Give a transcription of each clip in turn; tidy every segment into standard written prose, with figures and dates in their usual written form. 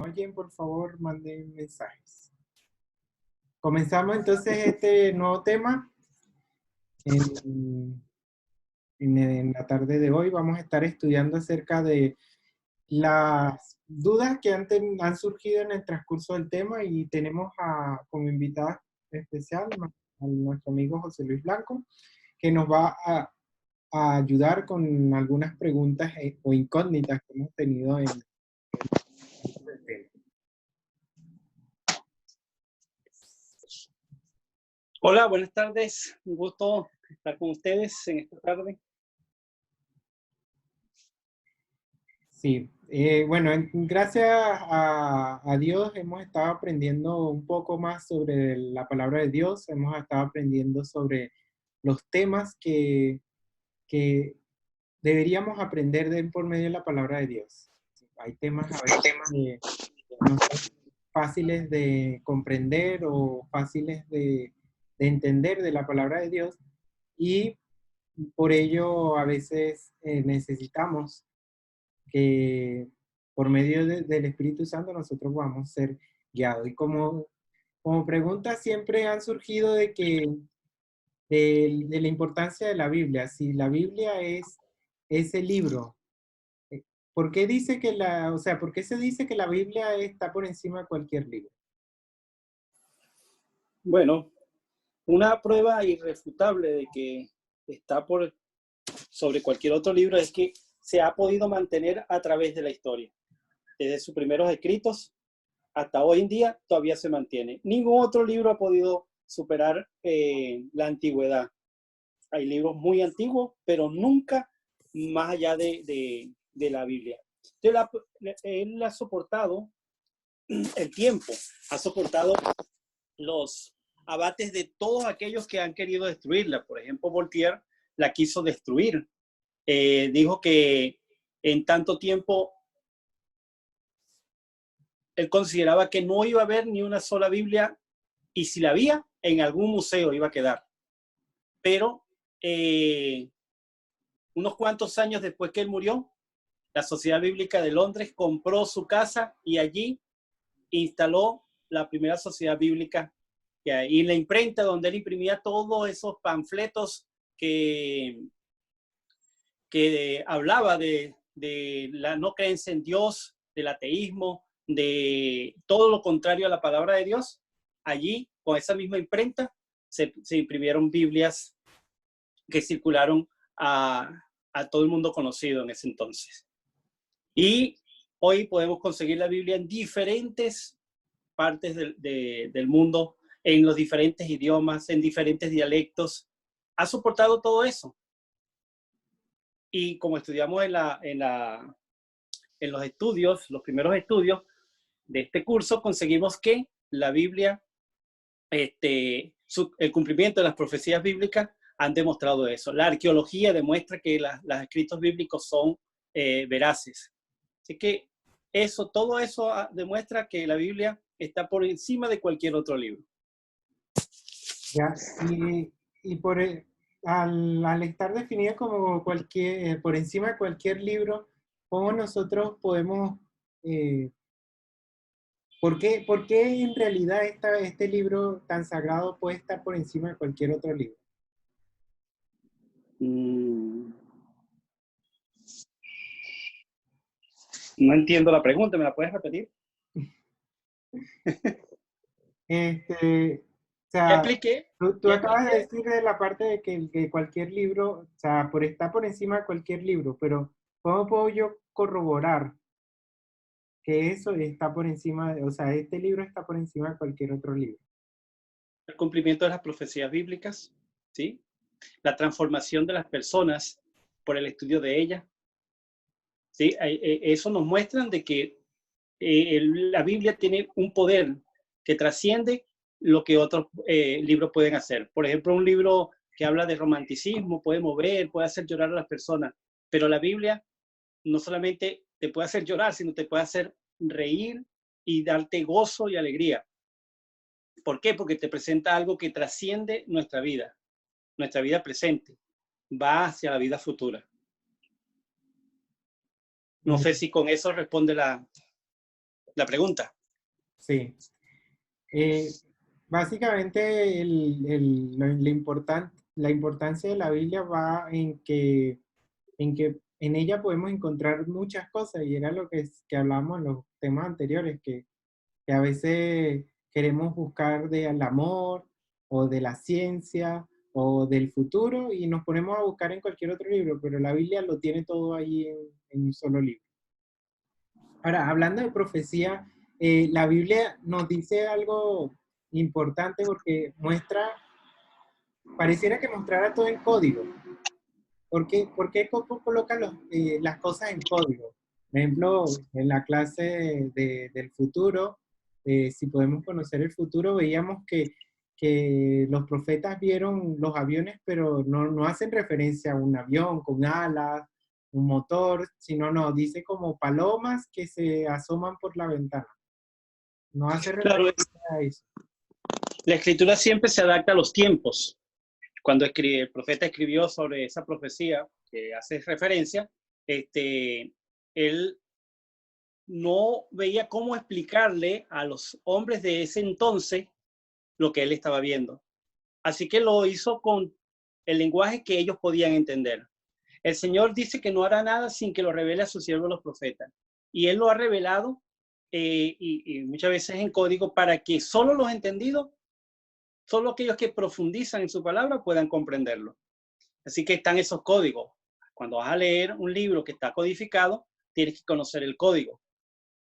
oyen, por favor, manden mensajes. Comenzamos entonces este nuevo tema. En la tarde de hoy vamos a estar estudiando acerca de las dudas que han surgido en el transcurso del tema y tenemos como invitada especial a nuestro amigo José Luis Blanco, que nos va a ayudar con algunas preguntas o incógnitas que hemos tenido en el tema. Hola, buenas tardes. Un gusto estar con ustedes en esta tarde. Sí, bueno, gracias a Dios hemos estado aprendiendo un poco más sobre la palabra de Dios, hemos estado aprendiendo sobre los temas que deberíamos aprender por medio de la palabra de Dios. Hay temas a veces que no son fáciles de comprender o fáciles de entender de la palabra de Dios y por ello a veces necesitamos que por medio del Espíritu Santo nosotros vamos a ser guiados. Y como preguntas siempre han surgido de la importancia de la Biblia. Si la Biblia es ese libro, ¿por qué dice que por qué se dice que la Biblia está por encima de cualquier libro? Bueno, una prueba irrefutable de que está por sobre cualquier otro libro es que se ha podido mantener a través de la historia. Desde sus primeros escritos hasta hoy en día todavía se mantiene. Ningún otro libro ha podido superar la antigüedad. Hay libros muy antiguos, pero nunca más allá de la Biblia. Él ha soportado el tiempo, ha soportado los abates de todos aquellos que han querido destruirla. Por ejemplo, Voltaire la quiso destruir. Dijo que en tanto tiempo él consideraba que no iba a haber ni una sola Biblia y si la había, en algún museo iba a quedar. Pero unos cuantos años después que él murió, la Sociedad Bíblica de Londres compró su casa y allí instaló la primera sociedad bíblica. Y en la imprenta donde él imprimía todos esos panfletos que hablaba de la no creencia en Dios, del ateísmo, de todo lo contrario a la palabra de Dios, allí con esa misma imprenta se imprimieron Biblias que circularon a todo el mundo conocido en ese entonces. Y hoy podemos conseguir la Biblia en diferentes partes del mundo, en los diferentes idiomas, en diferentes dialectos. Ha soportado todo eso. Y como estudiamos en los estudios, los primeros estudios de este curso, conseguimos que la Biblia, el cumplimiento de las profecías bíblicas han demostrado eso. La arqueología demuestra que los escritos bíblicos son veraces. Así que todo eso demuestra que la Biblia está por encima de cualquier otro libro. Ya, al estar definida como por encima de cualquier libro, ¿cómo nosotros podemos, por qué en realidad este libro tan sagrado puede estar por encima de cualquier otro libro? No entiendo la pregunta, ¿me la puedes repetir? O sea, expliqué. tú acabas de decir de la parte de que cualquier libro, o sea, está por encima de cualquier libro, pero ¿cómo puedo yo corroborar que eso está por encima, o sea, este libro está por encima de cualquier otro libro? El cumplimiento de las profecías bíblicas, ¿sí? La transformación de las personas por el estudio de ellas, ¿sí? Eso nos muestra de que la Biblia tiene un poder que trasciende lo que otros libros pueden hacer. Por ejemplo, un libro que habla de romanticismo puede mover, puede hacer llorar a las personas, pero la Biblia no solamente te puede hacer llorar, sino te puede hacer reír y darte gozo y alegría. ¿Por qué? Porque te presenta algo que trasciende nuestra vida presente, va hacia la vida futura. No sé si con eso responde la la pregunta. Sí. Eh, Básicamente la importancia de la Biblia va en que en ella podemos encontrar muchas cosas y era lo que hablamos en los temas anteriores, que a veces queremos buscar del amor o de la ciencia o del futuro y nos ponemos a buscar en cualquier otro libro, pero la Biblia lo tiene todo ahí en un solo libro. Ahora, hablando de profecía, la Biblia nos dice algo importante porque pareciera que mostrara todo en código. ¿Por qué Coco coloca las cosas en código? Por ejemplo, en la clase del futuro, si podemos conocer el futuro, veíamos que los profetas vieron los aviones, pero no hacen referencia a un avión con alas, un motor, sino dice como palomas que se asoman por la ventana. No hace Claro, referencia a eso. la escritura siempre se adapta a los tiempos. Cuando el profeta escribió sobre esa profecía que hace referencia, él no veía cómo explicarle a los hombres de ese entonces lo que él estaba viendo. Así que lo hizo con el lenguaje que ellos podían entender. El Señor dice que no hará nada sin que lo revele a sus siervos los profetas. Y Él lo ha revelado y muchas veces en código para que solo los entendidos, solo aquellos que profundizan en su palabra puedan comprenderlo. Así que están esos códigos. Cuando vas a leer un libro que está codificado, tienes que conocer el código,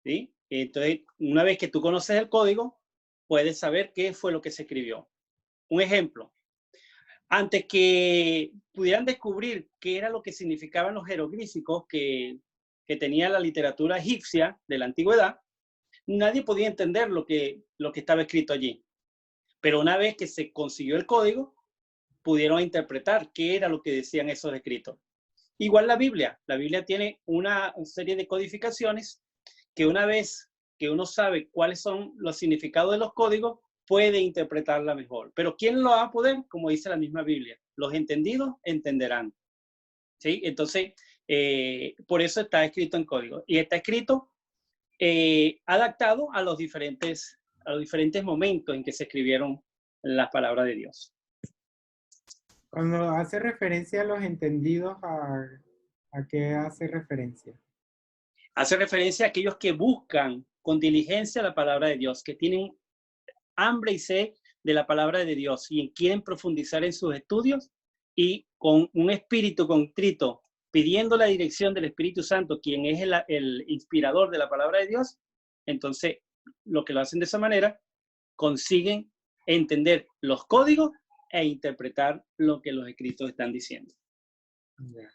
¿sí? Entonces, una vez que tú conoces el código, puedes saber qué fue lo que se escribió. Un ejemplo, antes que pudieran descubrir qué era lo que significaban los jeroglíficos que tenía la literatura egipcia de la antigüedad, nadie podía entender lo que estaba escrito allí. Pero una vez que se consiguió el código, pudieron interpretar qué era lo que decían esos escritos. Igual la Biblia tiene una serie de codificaciones que una vez que uno sabe cuáles son los significados de los códigos, puede interpretarla mejor. Pero ¿quién lo va a poder? Como dice la misma Biblia, los entendidos entenderán. ¿Sí? Entonces, por eso está escrito en código. Y está escrito adaptado a los diferentes momentos en que se escribieron las palabras de Dios. Cuando hace referencia a los entendidos, ¿a qué hace referencia? Hace referencia a aquellos que buscan con diligencia la palabra de Dios, que tienen hambre y sed de la palabra de Dios y quieren profundizar en sus estudios y con un espíritu contrito, pidiendo la dirección del Espíritu Santo, quien es el inspirador de la palabra de Dios, entonces lo que lo hacen de esa manera, consiguen entender los códigos e interpretar lo que los escritos están diciendo. Yeah.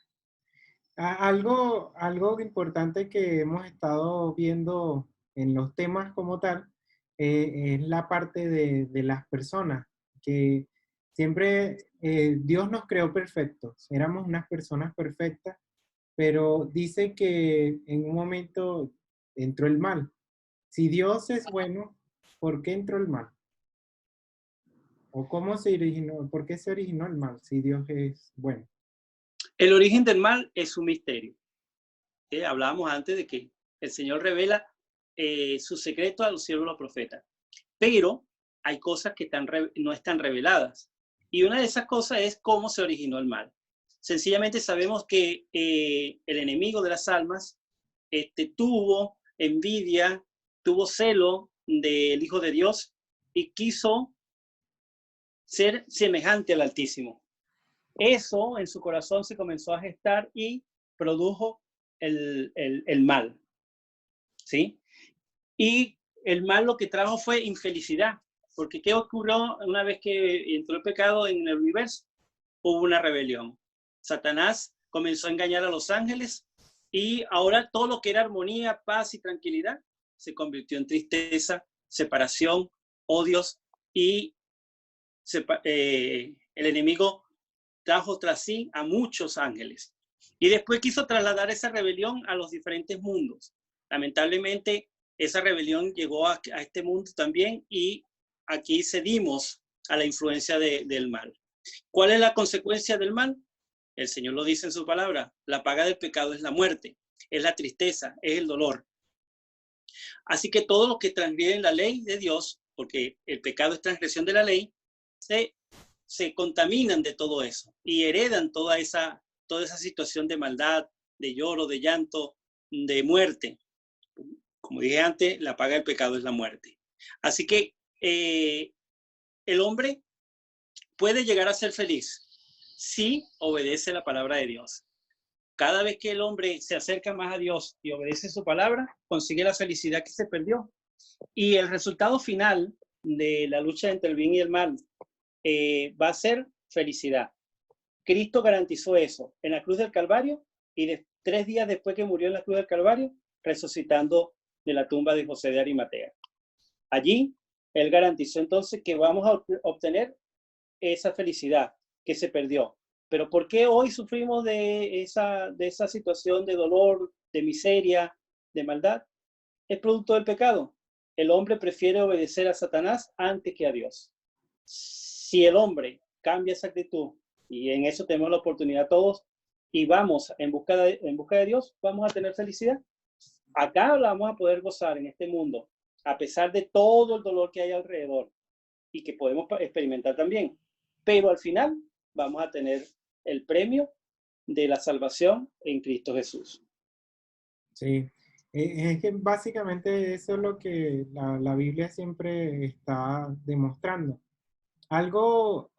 Algo importante que hemos estado viendo en los temas como tal es la parte de las personas, que siempre Dios nos creó perfectos, éramos unas personas perfectas, pero dice que en un momento entró el mal. Si Dios es bueno, ¿por qué entró el mal? ¿O cómo se originó? ¿Por qué se originó el mal si Dios es bueno? El origen del mal es un misterio. Hablábamos antes de que el Señor revela sus secretos a los siervos de los profetas, pero hay cosas que no están reveladas. Y una de esas cosas es cómo se originó el mal. Sencillamente sabemos que el enemigo de las almas tuvo envidia, tuvo celo del Hijo de Dios y quiso ser semejante al Altísimo. Eso en su corazón se comenzó a gestar y produjo el mal, ¿sí? Y el mal lo que trajo fue infelicidad, porque ¿qué ocurrió una vez que entró el pecado en el universo? Hubo una rebelión. Satanás comenzó a engañar a los ángeles y ahora todo lo que era armonía, paz y tranquilidad se convirtió en tristeza, separación, odios y el enemigo trajo tras sí a muchos ángeles. Y después quiso trasladar esa rebelión a los diferentes mundos. Lamentablemente, esa rebelión llegó a este mundo también y aquí cedimos a la influencia del mal. ¿Cuál es la consecuencia del mal? El Señor lo dice en su palabra. La paga del pecado es la muerte, es la tristeza, es el dolor. Así que todos los que transgreden la ley de Dios, porque el pecado es transgresión de la ley, se contaminan de todo eso y heredan toda esa situación de maldad, de lloro, de llanto, de muerte. Como dije antes, la paga del pecado es la muerte. Así que el hombre puede llegar a ser feliz si obedece la palabra de Dios. Cada vez que el hombre se acerca más a Dios y obedece su palabra, consigue la felicidad que se perdió. Y el resultado final de la lucha entre el bien y el mal va a ser felicidad. Cristo garantizó eso en la cruz del Calvario y 3 días después que murió en la cruz del Calvario, resucitando de la tumba de José de Arimatea. Allí, él garantizó entonces que vamos a obtener esa felicidad que se perdió. Pero ¿por qué hoy sufrimos de esa situación de dolor, de miseria, de maldad? Es producto del pecado. El hombre prefiere obedecer a Satanás antes que a Dios. Si el hombre cambia esa actitud, y en eso tenemos la oportunidad todos, y vamos en busca de Dios, vamos a tener felicidad. Acá la vamos a poder gozar en este mundo, a pesar de todo el dolor que hay alrededor y que podemos experimentar también. Pero al final vamos a tener el premio de la salvación en Cristo Jesús. Sí, es que básicamente eso es lo que la Biblia siempre está demostrando. Algo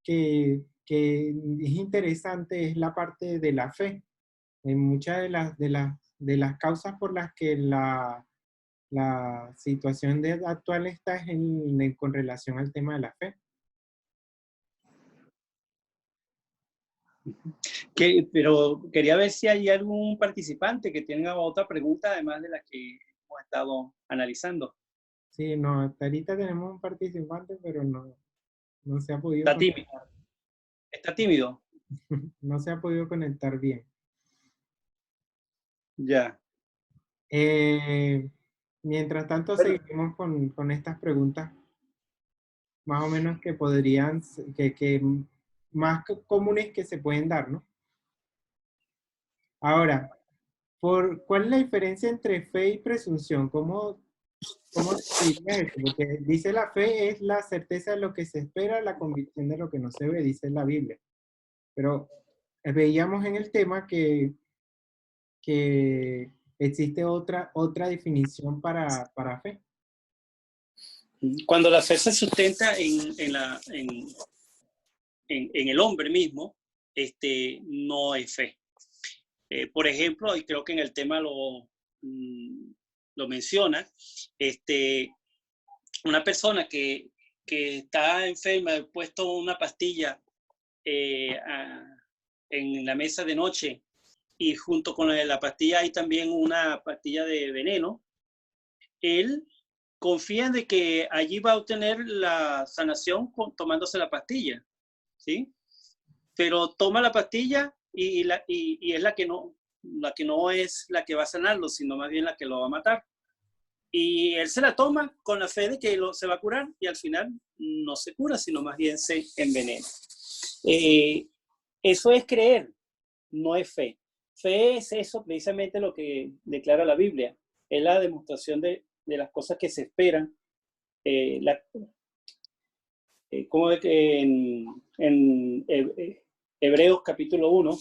que es interesante es la parte de la fe. En muchas de las causas por las que la situación actual está es con relación al tema de la fe. Pero quería ver si hay algún participante que tenga otra pregunta, además de la que hemos estado analizando. Sí, no, hasta ahorita tenemos un participante, pero no se ha podido ¿Está tímido? ¿Está tímido? no se ha podido conectar bien. Ya. Mientras tanto, Bueno, seguimos con estas preguntas, más o menos que podrían, que más comunes que se pueden dar, ¿no? Ahora, ¿cuál es la diferencia entre fe y presunción? ¿Cómo definiría eso? Porque dice la fe es la certeza de lo que se espera, la convicción de lo que no se ve, dice la Biblia. Pero veíamos en el tema que existe otra definición para fe. cuando la fe se sustenta en el hombre mismo, no es fe. Por ejemplo, y creo que en el tema lo menciona, una persona que está enferma, ha puesto una pastilla en la mesa de noche y junto con la pastilla hay también una pastilla de veneno, él confía de que allí va a obtener la sanación tomándose la pastilla, ¿sí? Pero toma la pastilla y es la que no es la que va a sanarlo, sino más bien la que lo va a matar. Y él se la toma con la fe de que se va a curar y al final no se cura, sino más bien se envenena. Eso es creer, no es fe. Fe es eso, precisamente lo que declara la Biblia. Es la demostración de las cosas que se esperan. Como en Hebreos capítulo 1,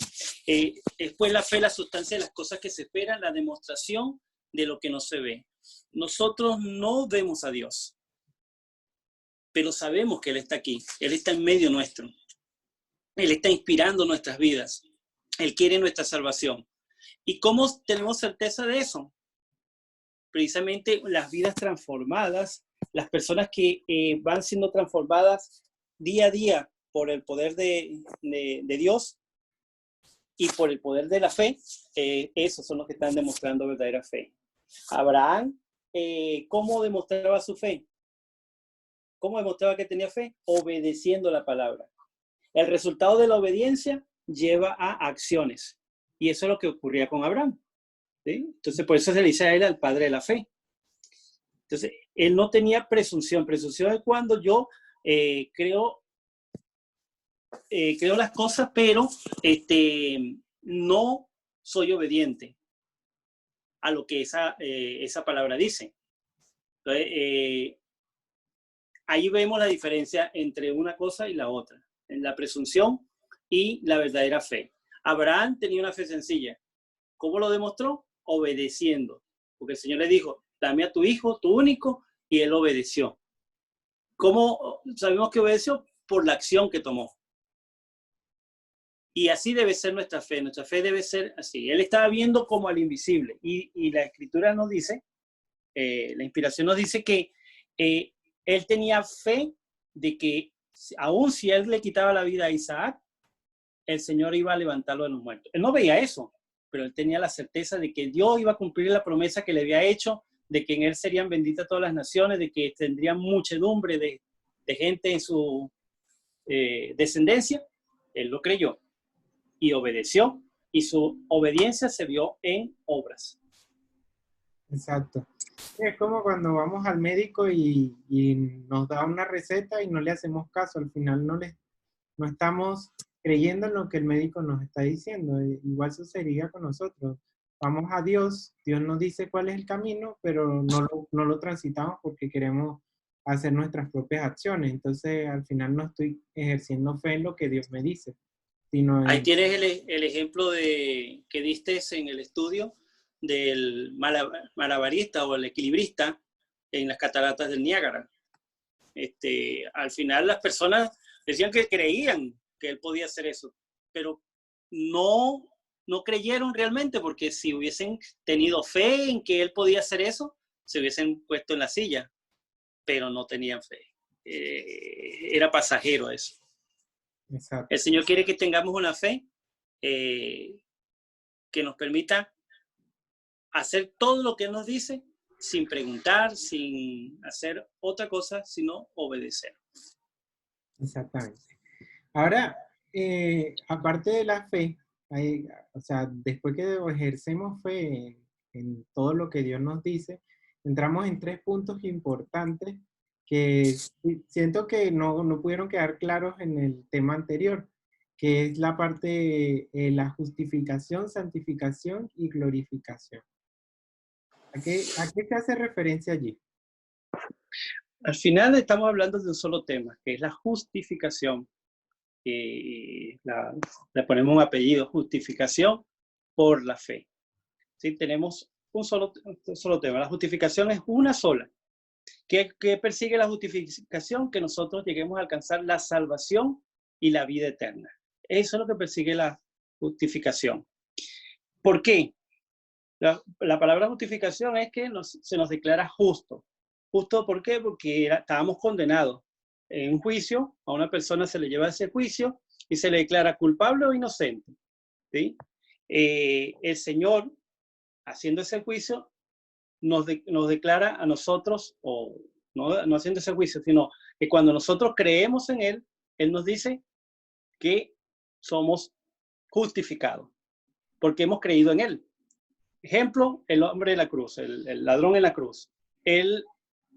es pues la fe, la sustancia de las cosas que se esperan, la demostración de lo que no se ve. Nosotros no vemos a Dios, pero sabemos que Él está aquí, Él está en medio nuestro, Él está inspirando nuestras vidas, Él quiere nuestra salvación. ¿Y cómo tenemos certeza de eso? Precisamente las vidas transformadas, las personas que van siendo transformadas día a día por el poder de Dios y por el poder de la fe, esos son los que están demostrando verdadera fe. Abraham, ¿cómo demostraba su fe? ¿Cómo demostraba que tenía fe? Obedeciendo la palabra. El resultado de la obediencia lleva a acciones. Y eso es lo que ocurría con Abraham. ¿Sí? Entonces, por eso se le dice a él al padre de la fe. Entonces, él no tenía presunción. Presunción es cuando yo creo las cosas, pero no soy obediente. a lo que esa palabra dice. Entonces, ahí vemos la diferencia entre una cosa y la otra, en la presunción y la verdadera fe. Abraham tenía una fe sencilla. ¿Cómo lo demostró? Obedeciendo. Porque el Señor le dijo, dame a tu hijo, tu único, y él obedeció. ¿Cómo sabemos que obedeció? Por la acción que tomó. Y así debe ser nuestra fe. Nuestra fe debe ser así. Él estaba viendo como al invisible. Y la Escritura nos dice, la inspiración nos dice que él tenía fe de que aun si él le quitaba la vida a Isaac, el Señor iba a levantarlo de los muertos. Él no veía eso, pero él tenía la certeza de que Dios iba a cumplir la promesa que le había hecho, de que en él serían benditas todas las naciones, de que tendrían muchedumbre de gente en su descendencia. Él lo creyó y obedeció, y su obediencia se vio en obras. Exacto. Es como cuando vamos al médico y nos da una receta y no le hacemos caso. Al final no estamos creyendo en lo que el médico nos está diciendo. Igual sucedería con nosotros. Vamos a Dios, Dios nos dice cuál es el camino, pero no lo transitamos porque queremos hacer nuestras propias acciones. Entonces, al final no estoy ejerciendo fe en lo que Dios me dice, sino en... Ahí tienes el ejemplo que diste en el estudio del malabarista o el equilibrista en las cataratas del Niágara. Al final las personas decían que creían que él podía hacer eso, pero no creyeron realmente, porque si hubiesen tenido fe en que él podía hacer eso, se hubiesen puesto en la silla, pero no tenían fe. Era pasajero eso. Exacto. El Señor quiere que tengamos una fe que nos permita hacer todo lo que Él nos dice sin preguntar, sin hacer otra cosa, sino obedecer. Exactamente. Ahora, aparte de la fe, o sea, después que ejercemos fe en todo lo que Dios nos dice, entramos en 3 puntos importantes que siento que no pudieron quedar claros en el tema anterior, que es la parte de la justificación, santificación y glorificación. ¿A qué se hace referencia allí? Al final estamos hablando de un solo tema, que es la justificación. Le ponemos un apellido, justificación por la fe. ¿Sí? Tenemos un solo tema. La justificación es una sola. ¿Qué persigue la justificación? Que nosotros lleguemos a alcanzar la salvación y la vida eterna. Eso es lo que persigue la justificación. ¿Por qué? La palabra justificación es que se nos declara justo. ¿Justo por qué? Porque estábamos condenados. En un juicio, a una persona se le lleva a ese juicio y se le declara culpable o inocente. ¿Sí? El Señor, haciendo ese juicio, nos declara a nosotros, o no haciendo ese juicio, sino que cuando nosotros creemos en Él, Él nos dice que somos justificados, porque hemos creído en Él. Ejemplo, el hombre de la cruz, el ladrón en la cruz. Él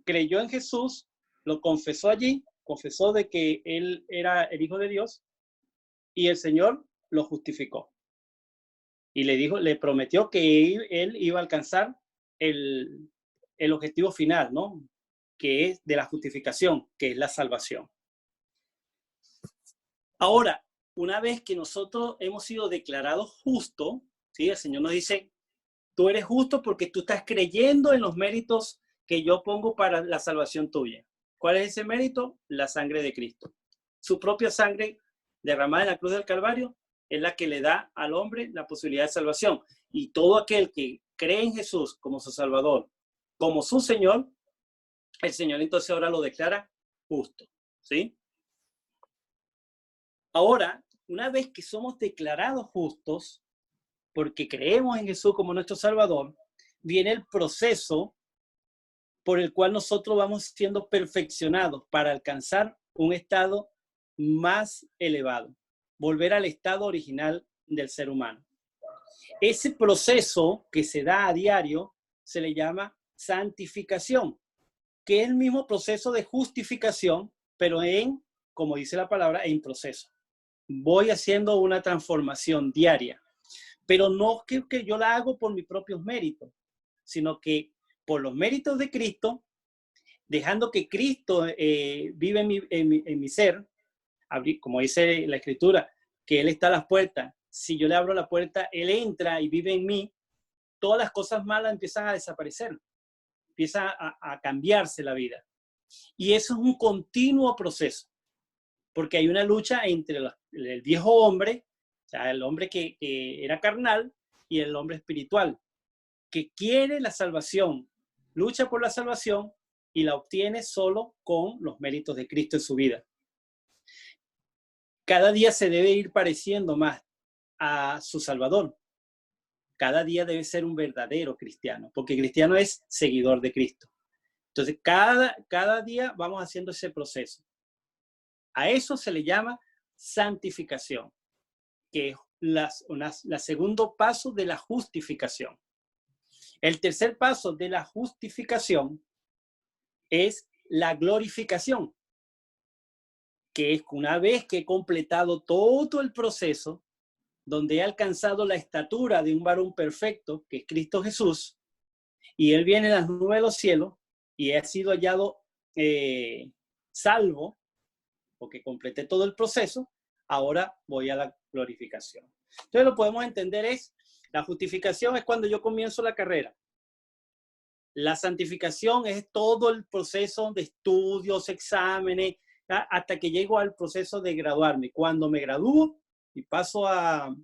creyó en Jesús, lo confesó allí, confesó de que Él era el Hijo de Dios, y el Señor lo justificó. Y le prometió que él iba a alcanzar el objetivo final, ¿no? Que es de la justificación, que es la salvación. Ahora, una vez que nosotros hemos sido declarados justos, ¿sí? El Señor nos dice, tú eres justo porque tú estás creyendo en los méritos que yo pongo para la salvación tuya. ¿Cuál es ese mérito? La sangre de Cristo. Su propia sangre derramada en la cruz del Calvario es la que le da al hombre la posibilidad de salvación. Y todo aquel que cree en Jesús como su Salvador, como su Señor, el Señor entonces ahora lo declara justo, ¿sí? Ahora, una vez que somos declarados justos, porque creemos en Jesús como nuestro Salvador, viene el proceso por el cual nosotros vamos siendo perfeccionados para alcanzar un estado más elevado, volver al estado original del ser humano. Ese proceso que se da a diario se le llama santificación, que es el mismo proceso de justificación, pero como dice la palabra, en proceso. Voy haciendo una transformación diaria, pero no que yo la hago por mis propios méritos, sino que por los méritos de Cristo, dejando que Cristo vive en mi ser, como dice la Escritura, que Él está a las puertas. Si yo le abro la puerta, Él entra y vive en mí, todas las cosas malas empiezan a desaparecer, empieza a cambiarse la vida. Y eso es un continuo proceso, porque hay una lucha entre el viejo hombre, o sea, el hombre que era carnal, y el hombre espiritual, que quiere la salvación, lucha por la salvación y la obtiene solo con los méritos de Cristo en su vida. Cada día se debe ir pareciendo más a su Salvador. Cada día debe ser un verdadero cristiano, porque cristiano es seguidor de Cristo. Entonces, cada día vamos haciendo ese proceso. A eso se le llama santificación, que es la segundo paso de la justificación. El tercer paso de la justificación es la glorificación, que es una vez que he completado todo el proceso, donde he alcanzado la estatura de un varón perfecto, que es Cristo Jesús, y Él viene en las nubes de los cielos, y he sido hallado salvo, porque completé todo el proceso, ahora voy a la glorificación. Entonces lo podemos entender la justificación es cuando yo comienzo la carrera. La santificación es todo el proceso de estudios, exámenes, hasta que llego al proceso de graduarme. Cuando me gradúo y paso a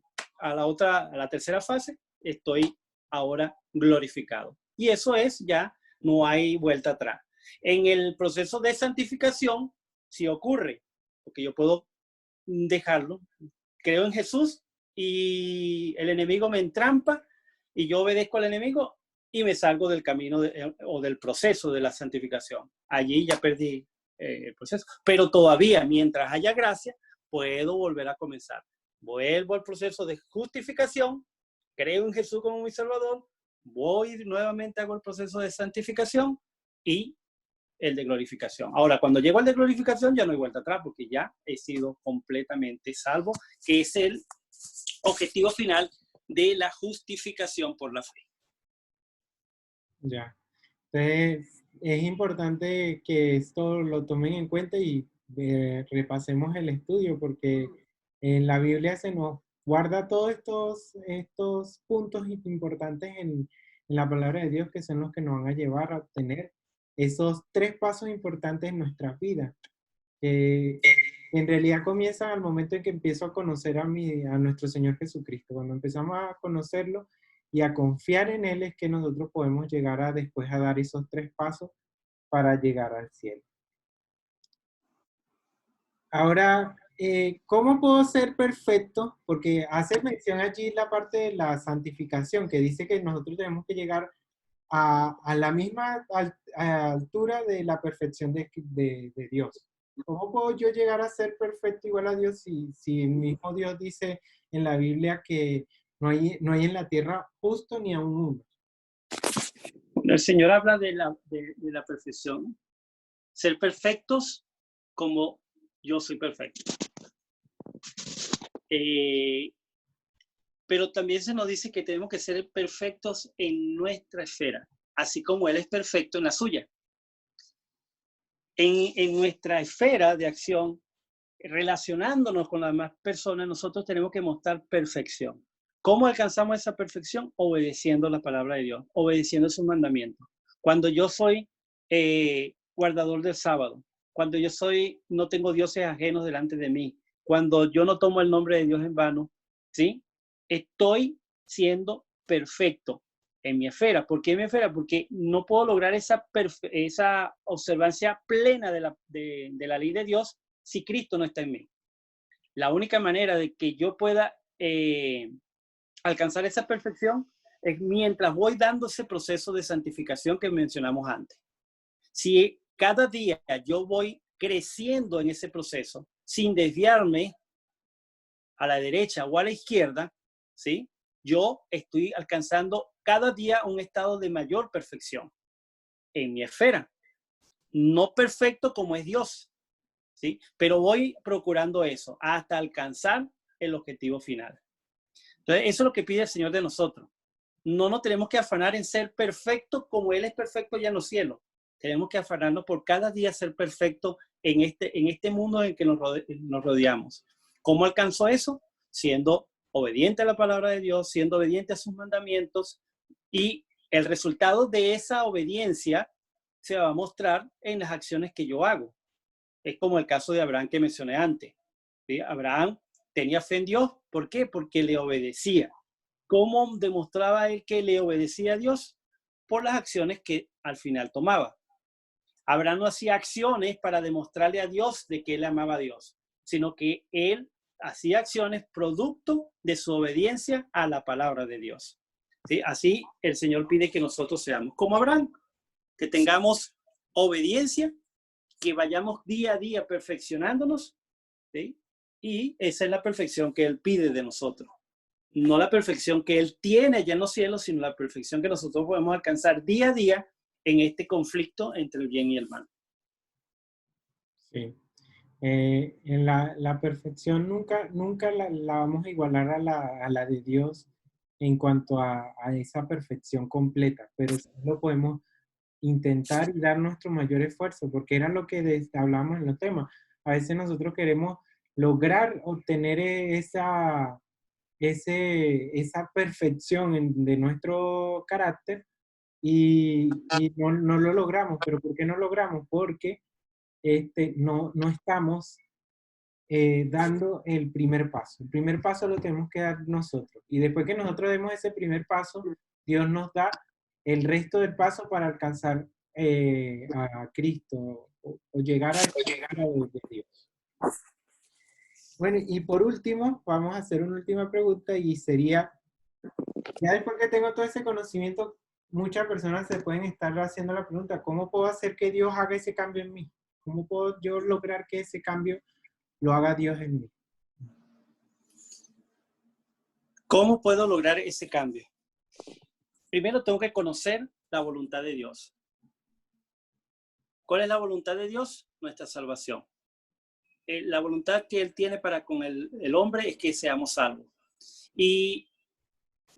la tercera fase, estoy ahora glorificado. Y eso ya no hay vuelta atrás. En el proceso de santificación, sí ocurre, porque yo puedo dejarlo. Creo en Jesús y el enemigo me entrampa y yo obedezco al enemigo y me salgo del camino o del proceso de la santificación. Allí ya perdí el proceso. Pero todavía, mientras haya gracia, puedo volver a comenzar. Vuelvo al proceso de justificación, creo en Jesús como mi Salvador, voy nuevamente, hago el proceso de santificación y el de glorificación. Ahora, cuando llego al de glorificación ya no hay vuelta atrás porque ya he sido completamente salvo, que es el objetivo final de la justificación por la fe. Ya. Entonces, es importante que esto lo tomen en cuenta y repasemos el estudio porque en la Biblia se nos guarda todos estos puntos importantes en la palabra de Dios que son los que nos van a llevar a obtener esos 3 pasos importantes en nuestra vida. Que en realidad comienzan al momento en que empiezo a conocer a nuestro Señor Jesucristo. Cuando empezamos a conocerlo y a confiar en Él es que nosotros podemos llegar después a dar esos 3 pasos para llegar al cielo. Ahora, ¿cómo puedo ser perfecto? Porque hace mención allí la parte de la santificación, que dice que nosotros tenemos que llegar a la misma altura de la perfección de Dios. ¿Cómo puedo yo llegar a ser perfecto igual a Dios si el mismo Dios dice en la Biblia que no hay en la tierra justo ni aún uno? El Señor habla de la perfección. Ser perfectos como yo soy perfecto. Pero también se nos dice que tenemos que ser perfectos en nuestra esfera, así como Él es perfecto en la suya. En nuestra esfera de acción, relacionándonos con las demás personas, nosotros tenemos que mostrar perfección. ¿Cómo alcanzamos esa perfección? Obedeciendo la palabra de Dios, obedeciendo sus mandamientos. Cuando yo soy guardador del sábado, cuando yo no tengo dioses ajenos delante de mí, cuando yo no tomo el nombre de Dios en vano, ¿sí? Estoy siendo perfecto en mi esfera. ¿Por qué en mi esfera? Porque no puedo lograr esa observancia plena de la ley de Dios si Cristo no está en mí. La única manera de que yo pueda alcanzar esa perfección es mientras voy dando ese proceso de santificación que mencionamos antes. Si cada día yo voy creciendo en ese proceso sin desviarme a la derecha o a la izquierda, ¿sí? Yo estoy alcanzando cada día un estado de mayor perfección en mi esfera. No perfecto como es Dios, ¿sí? Pero voy procurando eso hasta alcanzar el objetivo final. Entonces, eso es lo que pide el Señor de nosotros. no nos tenemos que afanar en ser perfectos como Él es perfecto ya en los cielos. Tenemos que afanarnos por cada día ser perfectos en este mundo en que nos rodeamos. ¿Cómo alcanzó eso? Siendo obediente a la palabra de Dios, siendo obediente a sus mandamientos, y el resultado de esa obediencia se va a mostrar en las acciones que yo hago. Es como el caso de Abraham que mencioné antes, ¿sí? Abraham tenía fe en Dios. ¿Por qué? Porque le obedecía. ¿Cómo demostraba él que le obedecía a Dios? Por las acciones que al final tomaba. Abraham no hacía acciones para demostrarle a Dios de que él amaba a Dios, sino que él hacía acciones producto de su obediencia a la palabra de Dios. ¿Sí? Así el Señor pide que nosotros seamos como Abraham, que tengamos obediencia, que vayamos día a día perfeccionándonos, ¿sí? Y esa es la perfección que Él pide de nosotros. No la perfección que Él tiene allá en los cielos, sino la perfección que nosotros podemos alcanzar día a día en este conflicto entre el bien y el mal. Sí. En la perfección nunca la vamos a igualar a la de Dios en cuanto a esa perfección completa, pero sí lo podemos intentar y dar nuestro mayor esfuerzo, porque era lo que hablamos en los temas. A veces nosotros queremos lograr obtener esa perfección de nuestro carácter y no lo logramos. ¿Pero por qué no logramos? Porque no estamos dando el primer paso. El primer paso lo tenemos que dar nosotros. Y después que nosotros demos ese primer paso, Dios nos da el resto del paso para alcanzar a Cristo o llegar a de Dios. Bueno, y por último, vamos a hacer una última pregunta y sería, ya después que tengo todo ese conocimiento, muchas personas se pueden estar haciendo la pregunta, ¿cómo puedo hacer que Dios haga ese cambio en mí? ¿Cómo puedo yo lograr que ese cambio lo haga Dios en mí? ¿Cómo puedo lograr ese cambio? Primero tengo que conocer la voluntad de Dios. ¿Cuál es la voluntad de Dios? Nuestra salvación. La voluntad que Él tiene para con el hombre es que seamos salvos. ¿Y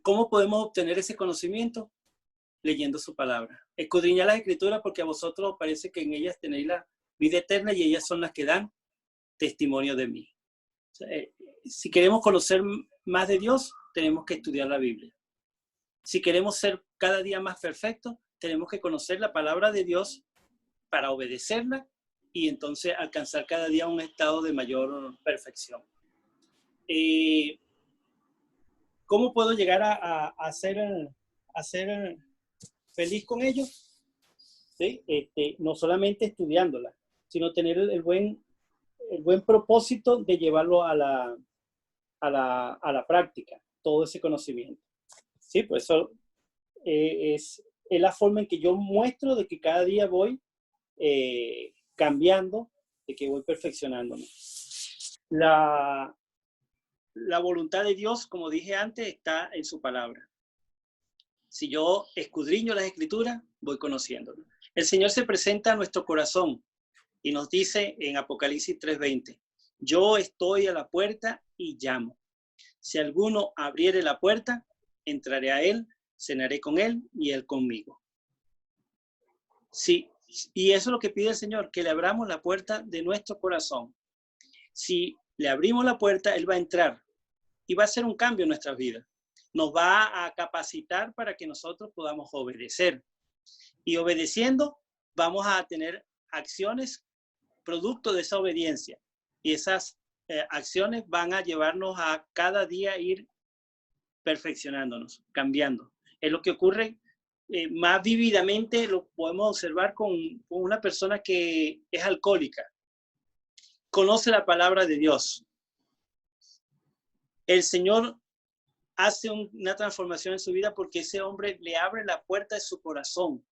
cómo podemos obtener ese conocimiento? Leyendo su palabra. Escudriñad las Escrituras porque a vosotros os parece que en ellas tenéis la vida eterna y ellas son las que dan testimonio de mí. O sea, si queremos conocer más de Dios, tenemos que estudiar la Biblia. Si queremos ser cada día más perfectos, tenemos que conocer la palabra de Dios para obedecerla y entonces alcanzar cada día un estado de mayor perfección. ¿Cómo puedo llegar a ser feliz con ellos? ¿Sí? No solamente estudiándola, sino tener el buen propósito de llevarlo a la práctica, todo ese conocimiento. Sí, pues eso es la forma en que yo muestro de que cada día voy cambiando, de que voy perfeccionándome. La voluntad de Dios, como dije antes, está en su palabra. Si yo escudriño las Escrituras, voy conociéndolo. El Señor se presenta a nuestro corazón y nos dice en Apocalipsis 3:20, yo estoy a la puerta y llamo. Si alguno abriere la puerta, entraré a él, cenaré con él y él conmigo. Sí, y eso es lo que pide el Señor, que le abramos la puerta de nuestro corazón. Si le abrimos la puerta, Él va a entrar y va a hacer un cambio en nuestras vidas. Nos va a capacitar para que nosotros podamos obedecer. Y obedeciendo, vamos a tener acciones producto de esa obediencia. Y esas acciones van a llevarnos a cada día ir perfeccionándonos, cambiando. Es lo que ocurre más vívidamente, lo podemos observar con una persona que es alcohólica. Conoce la palabra de Dios. El Señor hace una transformación en su vida porque ese hombre le abre la puerta de su corazón.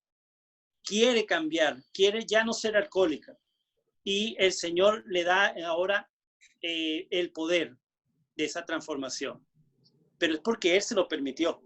Quiere cambiar, quiere ya no ser alcohólica. Y el Señor le da ahora el poder de esa transformación. Pero es porque Él se lo permitió.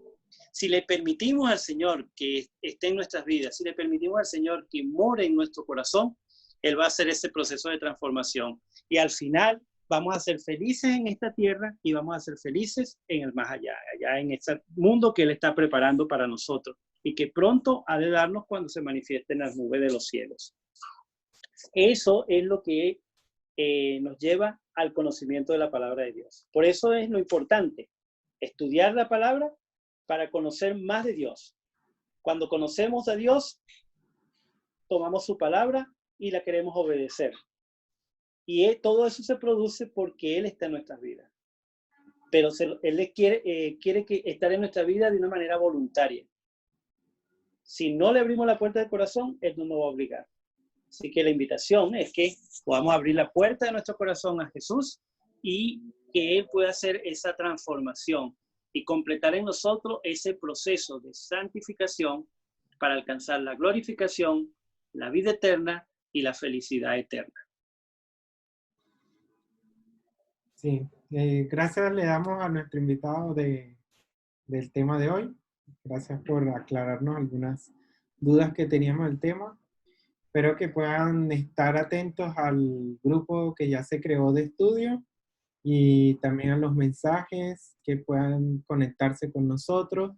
Si le permitimos al Señor que esté en nuestras vidas, si le permitimos al Señor que more en nuestro corazón, Él va a hacer ese proceso de transformación. Y al final vamos a ser felices en esta tierra y vamos a ser felices en el más allá, allá en ese mundo que Él está preparando para nosotros y que pronto ha de darnos cuando se manifieste en las nubes de los cielos. Eso es lo que nos lleva al conocimiento de la palabra de Dios. Por eso es lo importante, estudiar la palabra para conocer más de Dios. Cuando conocemos a Dios, tomamos su palabra y la queremos obedecer. Y todo eso se produce porque Él está en nuestras vidas. Pero Él quiere estar en nuestra vida de una manera voluntaria. Si no le abrimos la puerta del corazón, Él no nos va a obligar. Así que la invitación es que podamos abrir la puerta de nuestro corazón a Jesús y que Él pueda hacer esa transformación y completar en nosotros ese proceso de santificación para alcanzar la glorificación, la vida eterna y la felicidad eterna. Sí, gracias le damos a nuestro invitado del tema de hoy. Gracias por aclararnos algunas dudas que teníamos del tema. Espero que puedan estar atentos al grupo que ya se creó de estudio y también a los mensajes, que puedan conectarse con nosotros,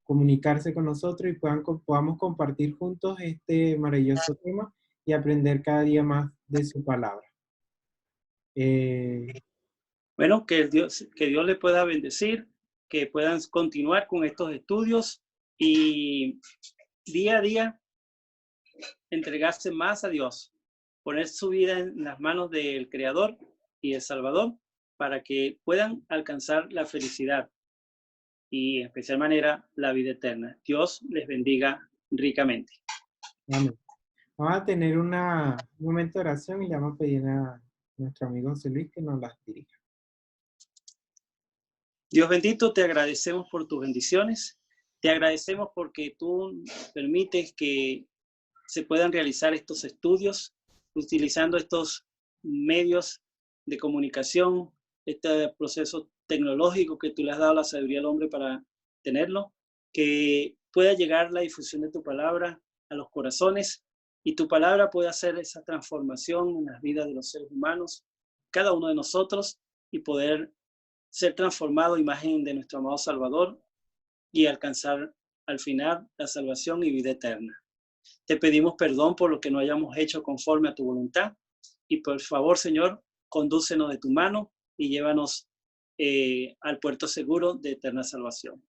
comunicarse con nosotros y podamos compartir juntos este maravilloso tema y aprender cada día más de su palabra. Bueno, que Dios le pueda bendecir, que puedan continuar con estos estudios y día a día entregarse más a Dios, poner su vida en las manos del Creador y el Salvador para que puedan alcanzar la felicidad y en especial manera la vida eterna. Dios les bendiga ricamente. Amén. Vamos a tener un momento de oración y le vamos a pedir a nuestro amigo José Luis que nos las dirija. Dios bendito, te agradecemos por tus bendiciones. Te agradecemos porque tú permites que se puedan realizar estos estudios utilizando estos medios de comunicación, este proceso tecnológico que tú le has dado a la sabiduría al hombre para tenerlo, que pueda llegar la difusión de tu palabra a los corazones y tu palabra pueda hacer esa transformación en las vidas de los seres humanos, cada uno de nosotros, y poder ser transformado a imagen de nuestro amado Salvador y alcanzar al final la salvación y vida eterna. Te pedimos perdón por lo que no hayamos hecho conforme a tu voluntad y por favor, Señor, condúcenos de tu mano y llévanos al puerto seguro de eterna salvación.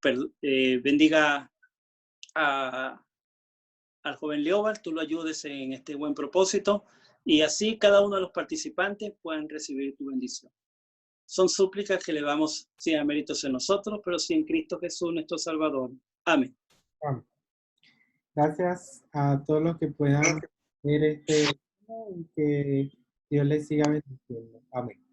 Bendiga al joven Leobal, tú lo ayudes en este buen propósito y así cada uno de los participantes puedan recibir tu bendición. Son súplicas que elevamos sin méritos en nosotros, pero sí en Cristo Jesús, nuestro Salvador. Amén. Amén. Gracias a todos los que puedan ver este video y que Dios les siga bendiciendo. Amén.